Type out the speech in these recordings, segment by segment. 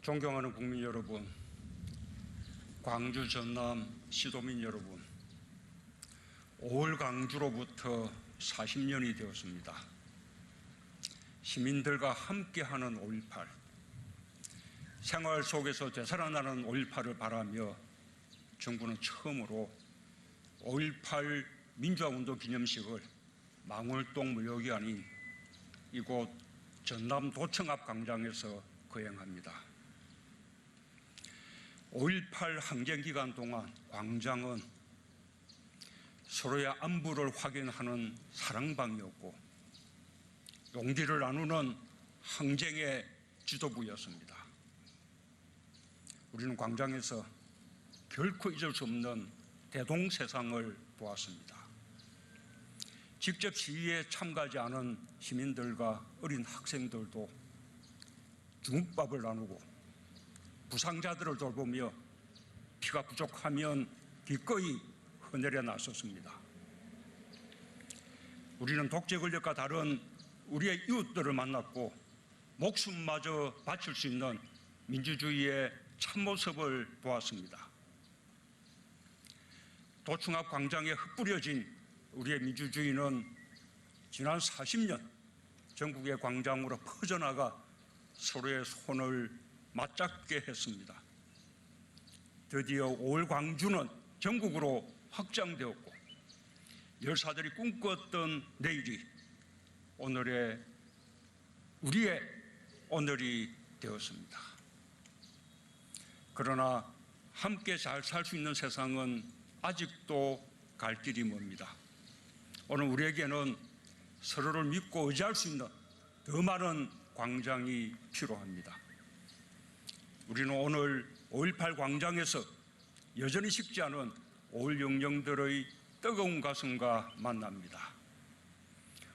존경하는 국민 여러분, 광주 전남 시도민 여러분, 5월 광주로부터 40년이 되었습니다. 시민들과 함께하는 5.18, 생활 속에서 되살아나는 5.18을 바라며 정부는 처음으로 5.18 민주화운동 기념식을 망월동 무역이 아닌 이곳 전남 도청 앞 광장에서 거행합니다. 5.18 항쟁기간 동안 광장은 서로의 안부를 확인하는 사랑방이었고 용기를 나누는 항쟁의 지도부였습니다. 우리는 광장에서 결코 잊을 수 없는 대동세상을 보았습니다. 직접 시위에 참가하지 않은 시민들과 어린 학생들도 중국밥을 나누고 부상자들을 돌보며 피가 부족하면 기꺼이 헌혈에 나섰습니다. 우리는 독재 권력과 다른 우리의 이웃들을 만났고 목숨마저 바칠 수 있는 민주주의의 참모습을 보았습니다. 도청 앞 광장에 흩뿌려진 우리의 민주주의는 지난 40년 전국의 광장으로 퍼져나가 서로의 손을 맞잡게 했습니다. 드디어 5월 광주는 전국으로 확장되었고 열사들이 꿈꿨던 내일이 우리의 오늘이 되었습니다. 그러나 함께 잘 살 수 있는 세상은 아직도 갈 길이 멉니다. 오늘 우리에게는 서로를 믿고 의지할 수 있는 더 많은 광장이 필요합니다. 우리는 오늘 5.18 광장에서 여전히 식지 않은 5.16 영령들의 뜨거운 가슴과 만납니다.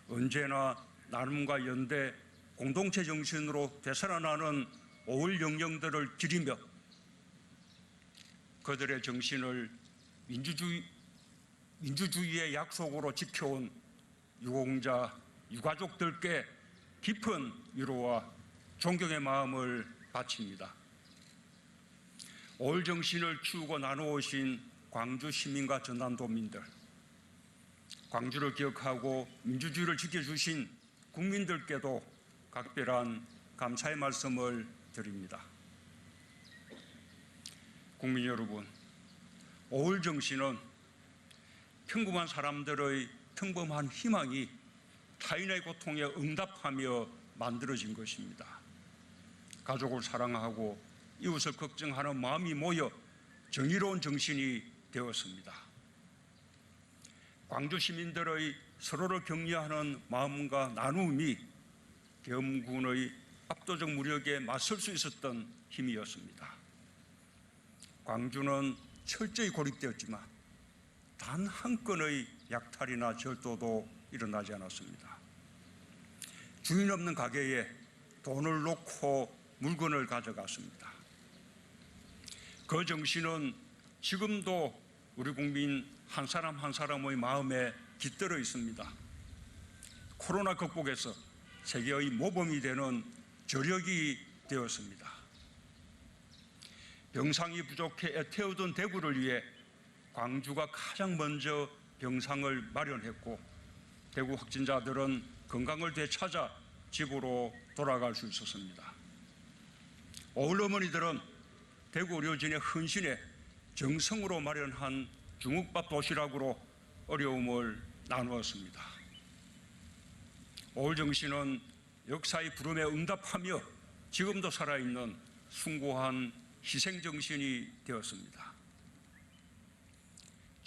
언제나 나눔과 연대, 공동체 정신으로 되살아나는 5.16 영령들을 기리며 그들의 정신을 민주주의의 약속으로 지켜온 유공자, 유가족들께 깊은 위로와 존경의 마음을 바칩니다. 5.18 정신을 키우고 나누어오신 광주 시민과 전남도민들, 광주를 기억하고 민주주의를 지켜주신 국민들께도 각별한 감사의 말씀을 드립니다. 국민 여러분, 5.18 정신은 평범한 사람들의 평범한 희망이 타인의 고통에 응답하며 만들어진 것입니다. 가족을 사랑하고 이웃을 걱정하는 마음이 모여 정의로운 정신이 되었습니다. 광주 시민들의 서로를 격려하는 마음과 나눔이 계엄군의 압도적 무력에 맞설 수 있었던 힘이었습니다. 광주는 철저히 고립되었지만 단 한 건의 약탈이나 절도도 일어나지 않았습니다. 주인 없는 가게에 돈을 놓고 물건을 가져갔습니다. 그 정신은 지금도 우리 국민 한 사람 한 사람의 마음에 깃들어 있습니다. 코로나 극복에서 세계의 모범이 되는 저력이 되었습니다. 병상이 부족해 애태우던 대구를 위해 광주가 가장 먼저 병상을 마련했고 대구 확진자들은 건강을 되찾아 집으로 돌아갈 수 있었습니다. 5.18 어머니들은 대구 의료진의 헌신에 정성으로 마련한 중국밥 도시락으로 어려움을 나누었습니다. 5.18 정신은 역사의 부름에 응답하며 지금도 살아있는 숭고한 희생정신이 되었습니다.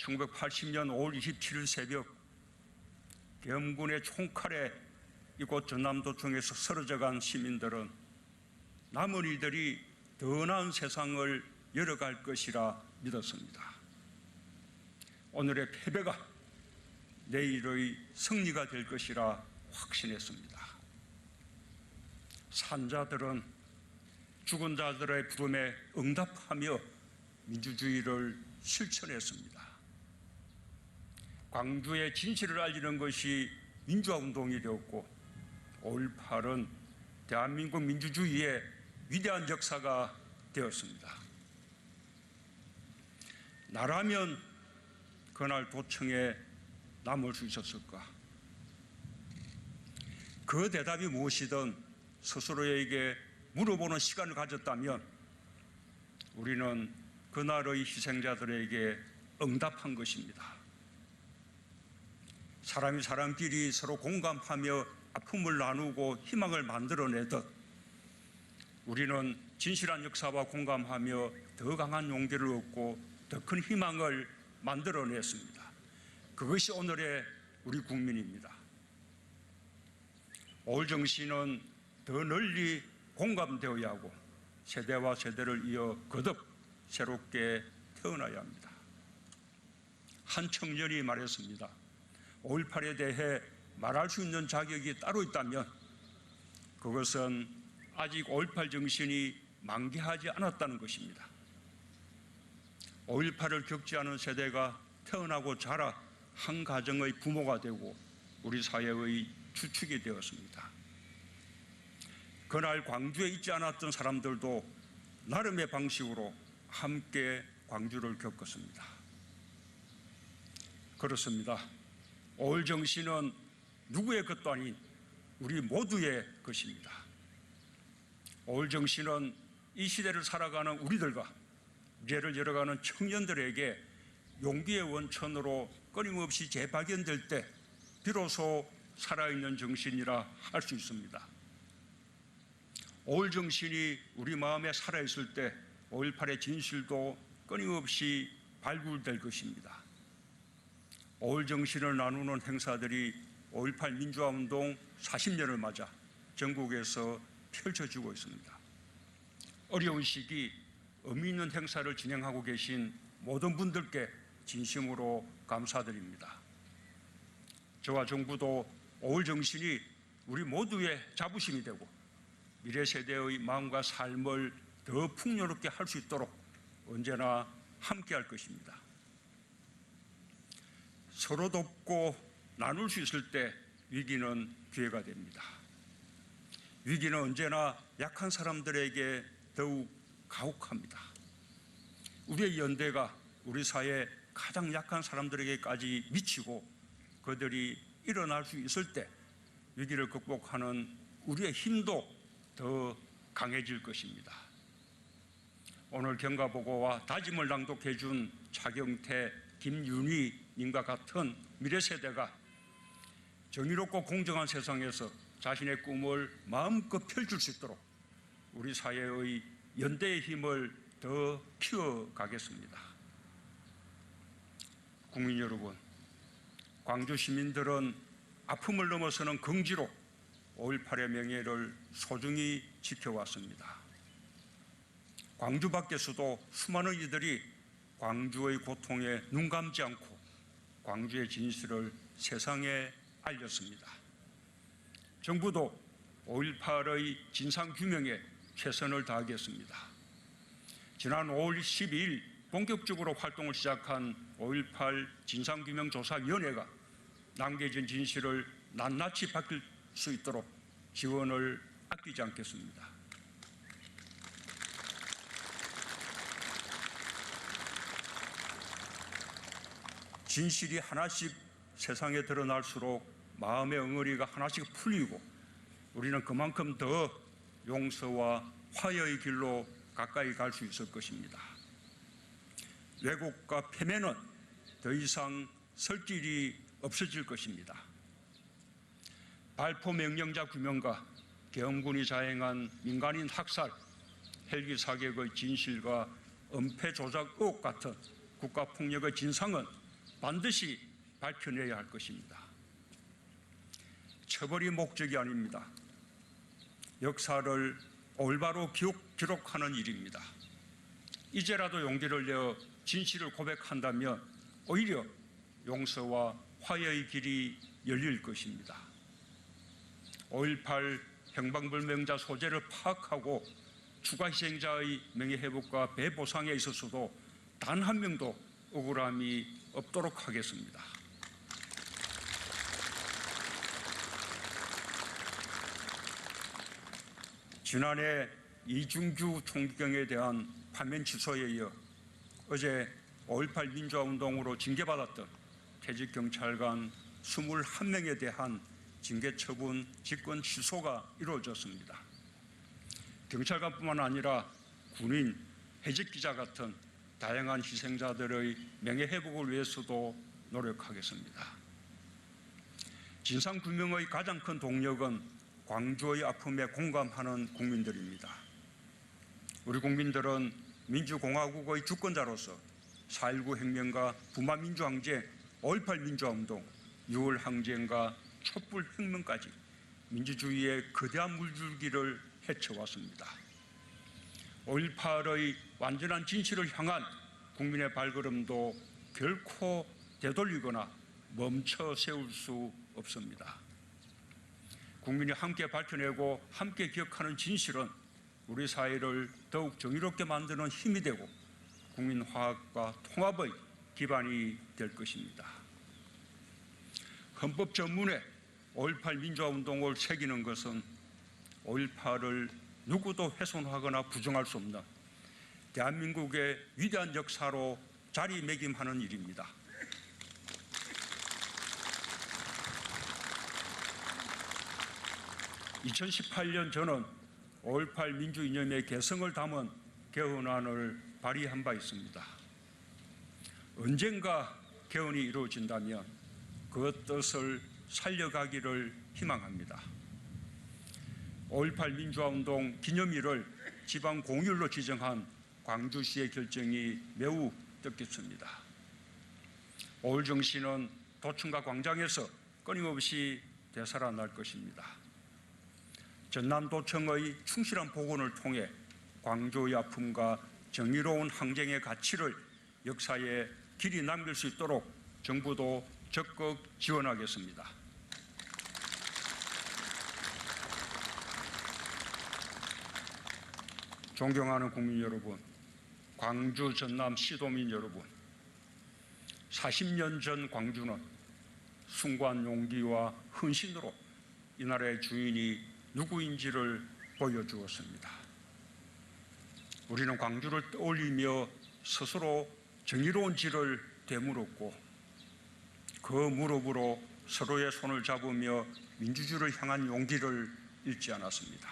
1980년 5월 27일 새벽 계엄군의 총칼에 이곳 전남도청에서 쓰러져간 시민들은 남은 이들이 더 나은 세상을 열어갈 것이라 믿었습니다. 오늘의 패배가 내일의 승리가 될 것이라 확신했습니다. 산자들은 죽은 자들의 부름에 응답하며 민주주의를 실천했습니다. 광주의 진실을 알리는 것이 민주화운동이 되었고 5.18은 대한민국 민주주의의 위대한 역사가 되었습니다. 나라면 그날 도청에 남을 수 있었을까? 그 대답이 무엇이든 스스로에게 물어보는 시간을 가졌다면 우리는 그날의 희생자들에게 응답한 것입니다. 사람이 사람끼리 서로 공감하며 아픔을 나누고 희망을 만들어내듯 우리는 진실한 역사와 공감하며 더 강한 용기를 얻고 더 큰 희망을 만들어냈습니다. 그것이 오늘의 우리 국민입니다. 5월 정신은 더 널리 공감되어야 하고 세대와 세대를 이어 거듭 새롭게 태어나야 합니다. 한 청년이 말했습니다. 5.18에 대해 말할 수 있는 자격이 따로 있다면 그것은 아직 5.18 정신이 만개하지 않았다는 것입니다. 5.18을 겪지 않은 세대가 태어나고 자라 한 가정의 부모가 되고 우리 사회의 주축이 되었습니다. 그날 광주에 있지 않았던 사람들도 나름의 방식으로 함께 광주를 겪었습니다. 그렇습니다. 5.18 정신은 누구의 것도 아닌 우리 모두의 것입니다. 5.18 정신은 이 시대를 살아가는 우리들과 미래를 열어가는 청년들에게 용기의 원천으로 끊임없이 재발견될 때 비로소 살아있는 정신이라 할 수 있습니다. 5.18 정신이 우리 마음에 살아있을 때 5.18의 진실도 끊임없이 발굴될 것입니다. 5.18 정신을 나누는 행사들이 5.18 민주화운동 40년을 맞아 전국에서 펼쳐지고 있습니다. 어려운 시기 의미 있는 행사를 진행하고 계신 모든 분들께 진심으로 감사드립니다. 저와 정부도 5.18 정신이 우리 모두의 자부심이 되고 미래 세대의 마음과 삶을 더 풍요롭게 할 수 있도록 언제나 함께할 것입니다. 서로 돕고 나눌 수 있을 때 위기는 기회가 됩니다. 위기는 언제나 약한 사람들에게 더욱 가혹합니다. 우리의 연대가 우리 사회 가장 약한 사람들에게까지 미치고 그들이 일어날 수 있을 때 위기를 극복하는 우리의 힘도 더 강해질 것입니다. 오늘 경과보고와 다짐을 낭독해 준 차경태, 김윤희 님과 같은 미래 세대가 정의롭고 공정한 세상에서 자신의 꿈을 마음껏 펼칠 수 있도록 우리 사회의 연대의 힘을 더 키워가겠습니다. 국민 여러분, 광주 시민들은 아픔을 넘어서는 긍지로 5.18의 명예를 소중히 지켜왔습니다. 광주 밖에서도 수많은 이들이 광주의 고통에 눈 감지 않고 광주의 진실을 세상에 알렸습니다. 정부도 5.18의 진상규명에 최선을 다하겠습니다. 지난 5월 12일 본격적으로 활동을 시작한 5.18 진상규명조사위원회가 남겨진 진실을 낱낱이 밝힐 수 있도록 지원을 아끼지 않겠습니다. 진실이 하나씩 세상에 드러날수록 마음의 엉어리가 하나씩 풀리고 우리는 그만큼 더 용서와 화해의 길로 가까이 갈 수 있을 것입니다. 왜곡과 패배는 더 이상 설 길이 없어질 것입니다. 발포 명령자 규명과 계엄군이 자행한 민간인 학살, 헬기 사격의 진실과 은폐 조작 의혹 같은 국가폭력의 진상은 반드시 밝혀내야 할 것입니다. 처벌이 목적이 아닙니다. 역사를 올바로 기록하는 일입니다. 이제라도 용기를 내어 진실을 고백한다면 오히려 용서와 화해의 길이 열릴 것입니다. 5.18 행방불명자 소재를 파악하고 추가 희생자의 명예회복과 배보상에 있어서도 단 한 명도 억울함이 없도록 하겠습니다. 지난해 이중규 총경에 대한 파면 취소에 이어 어제 5.18 민주화운동으로 징계받았던 퇴직경찰관 21명에 대한 징계처분 직권 취소가 이루어졌습니다. 경찰관뿐만 아니라 군인, 해직기자 같은 다양한 희생자들의 명예회복을 위해서도 노력하겠습니다. 진상규명의 가장 큰 동력은 광주의 아픔에 공감하는 국민들입니다. 우리 국민들은 민주공화국의 주권자로서 4.19 혁명과 부마민주항쟁, 5.18 민주화운동, 6월 항쟁과 촛불혁명까지 민주주의의 거대한 물줄기를 헤쳐왔습니다. 5.18의 완전한 진실을 향한 국민의 발걸음도 결코 되돌리거나 멈춰 세울 수 없습니다. 국민이 함께 밝혀내고 함께 기억하는 진실은 우리 사회를 더욱 정의롭게 만드는 힘이 되고 국민 화합과 통합의 기반이 될 것입니다. 헌법 전문에 5.18 민주화운동을 새기는 것은 5.18을 누구도 훼손하거나 부정할 수 없는 대한민국의 위대한 역사로 자리매김하는 일입니다. (2018년) 저는 5.18 민주이념의 개성을 담은 개헌안을 발의한 바 있습니다. 언젠가 개헌이 이루어진다면 그 뜻을 살려가기를 희망합니다. 5.18 민주화운동 기념일을 지방 공휴일로 지정한 광주시의 결정이 매우 뜻깊습니다. 5월 정신은 도청과 광장에서 끊임없이 되살아날 것입니다. 전남도청의 충실한 복원을 통해 광주의 아픔과 정의로운 항쟁의 가치를 역사에 길이 남길 수 있도록 정부도 적극 지원하겠습니다. 존경하는 국민 여러분, 광주, 전남 시도민 여러분, 40년 전 광주는 숭고한 용기와 헌신으로 이 나라의 주인이 누구인지를 보여주었습니다. 우리는 광주를 떠올리며 스스로 정의로운 질을 되물었고 그 무릎으로 서로의 손을 잡으며 민주주의를 향한 용기를 잃지 않았습니다.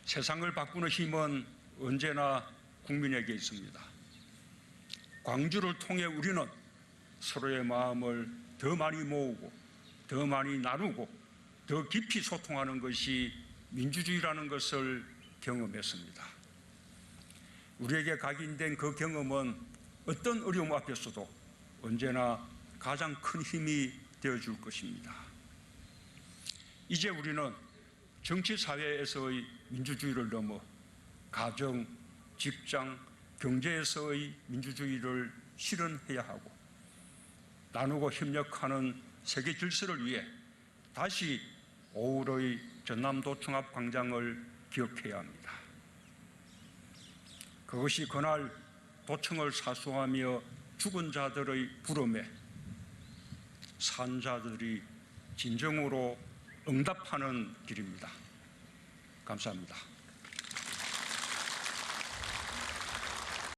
세상을 바꾸는 힘은 언제나 국민에게 있습니다. 광주를 통해 우리는 서로의 마음을 더 많이 모으고 더 많이 나누고 더 깊이 소통하는 것이 민주주의라는 것을 경험했습니다. 우리에게 각인된 그 경험은 어떤 어려움 앞에서도 언제나 가장 큰 힘이 되어줄 것입니다. 이제 우리는 정치 사회에서의 민주주의를 넘어 가정, 직장, 경제에서의 민주주의를 실현해야 하고 나누고 협력하는 세계 질서를 위해 다시 5월의 전남도청 앞 광장을 기억해야 합니다. 그것이 그날 도청을 사수하며 죽은 자들의 부름에 산 자들이 진정으로 응답하는 길입니다. 감사합니다.